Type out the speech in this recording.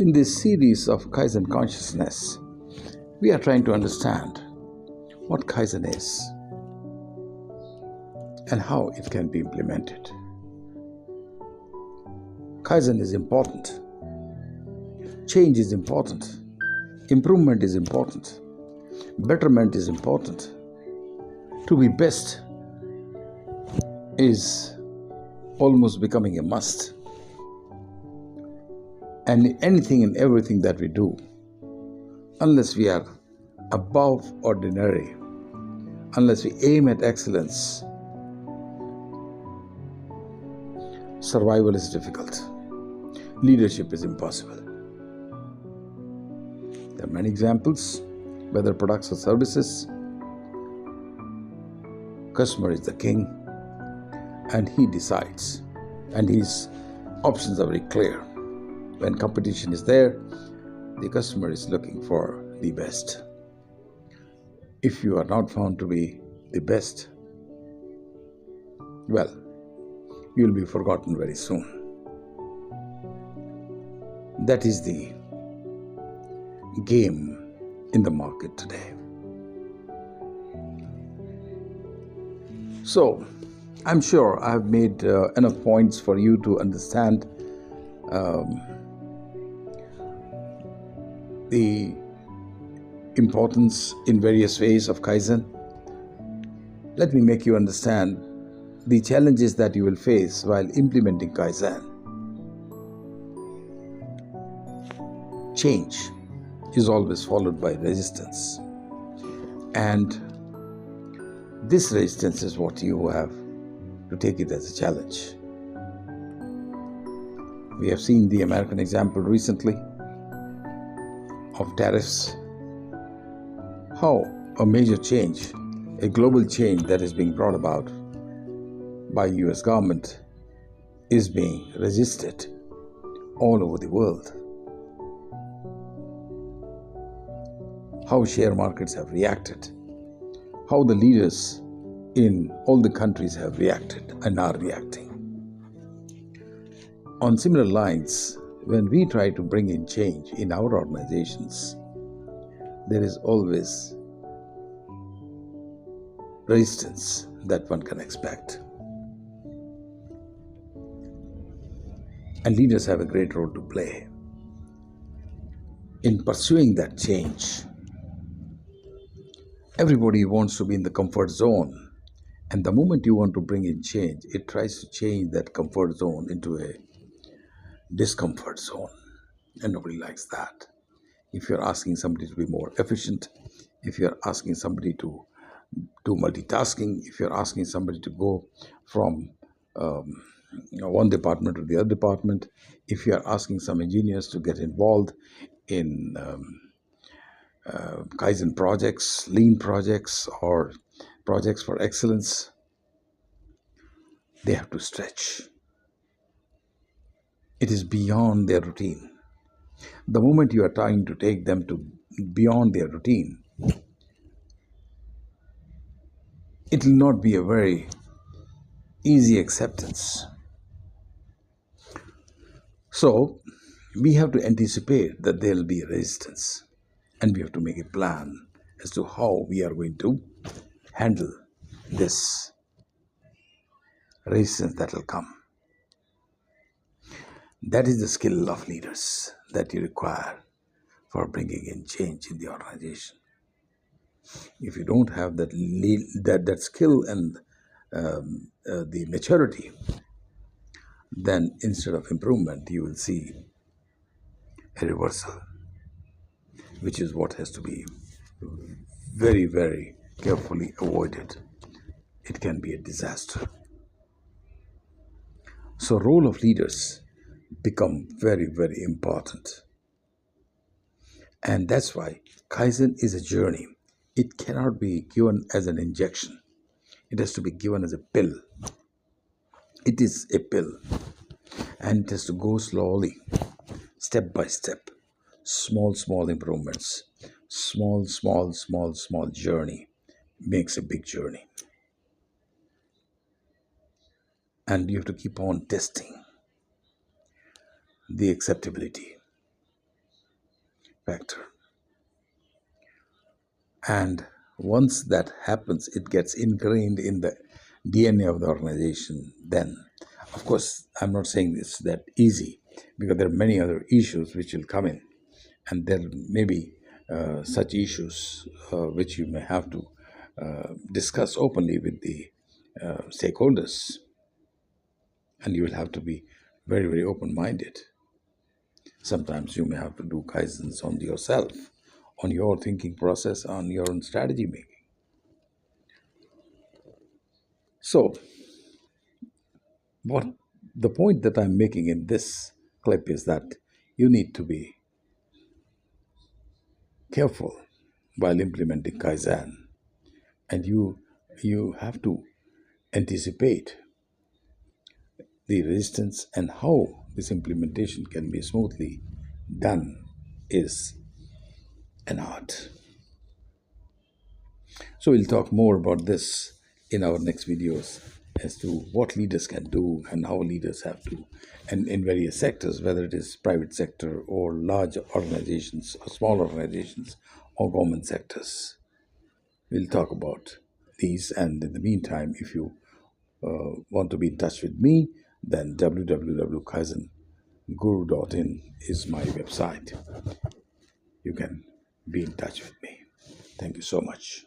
In this series of Kaizen consciousness, we are trying to understand what Kaizen is and how it can be implemented. Kaizen is important. Change is important. Improvement is important. Betterment is important. To be best is almost becoming a must. And anything and everything that we do, unless we are above ordinary, unless we aim at excellence, survival is difficult. Leadership is impossible. There are many examples, whether products or services. Customer is the king, and he decides, and his options are very clear. When competition is there, the customer is looking for the best. If you are not found to be the best, well, you will be forgotten very soon. That is the game in the market today. So, I'm sure I have made enough points for you to understand the importance in various ways of Kaizen. Let me make you understand the challenges that you will face while implementing Kaizen. Change is always followed by resistance, and this resistance is what you have to take it as a challenge. We have seen the American example recently of tariffs, how a major change, a global change that is being brought about by US government is being resisted all over the world. How share markets have reacted, how the leaders in all the countries have reacted and are reacting. On similar lines, when we try to bring in change in our organizations, there is always resistance that one can expect. And leaders have a great role to play in pursuing that change. Everybody wants to be in the comfort zone, and the moment you want to bring in change, it tries to change that comfort zone into a discomfort zone, and nobody likes that. If you're asking somebody to be more efficient, if you're asking somebody to do multitasking, if you're asking somebody to go from one department to the other department, if you're asking some engineers to get involved in Kaizen projects, lean projects, or projects for excellence, they have to stretch. It is beyond their routine. The moment you are trying to take them to beyond their routine, it will not be a very easy acceptance. So, we have to anticipate that there will be resistance, and we have to make a plan as to how we are going to handle this resistance that will come. That is the skill of leaders that you require for bringing in change in the organization. If you don't have that skill and the maturity, then instead of improvement, you will see a reversal, which is what has to be very, very carefully avoided. It can be a disaster. So, role of leaders become very, very important. And that's why Kaizen is a journey. It cannot be given as an injection. It has to be given as a pill. It is a pill, and it has to go slowly, step by step, small improvements, small journey makes a big journey. And you have to keep on testing the acceptability. factor. And once that happens, it gets ingrained in the DNA of the organization. Then, of course, I'm not saying this that easy, because there are many other issues which will come in, and there may be such issues which you may have to discuss openly with the stakeholders, and you will have to be very, very open-minded. Sometimes you may have to do kaizens on yourself, on your thinking process, on your own strategy making. So, what the point that I'm making in this clip is that you need to be careful while implementing Kaizen, and you have to anticipate the resistance, and how this implementation can be smoothly done is an art. So we'll talk more about this in our next videos as to what leaders can do and how leaders have to, and in various sectors, whether it is private sector or large organizations or small organizations or government sectors. We'll talk about these, and in the meantime, if you want to be in touch with me, then www.𝐭𝐡𝐞𝐬𝐞 is my website. You can be in touch with me. Thank you so much.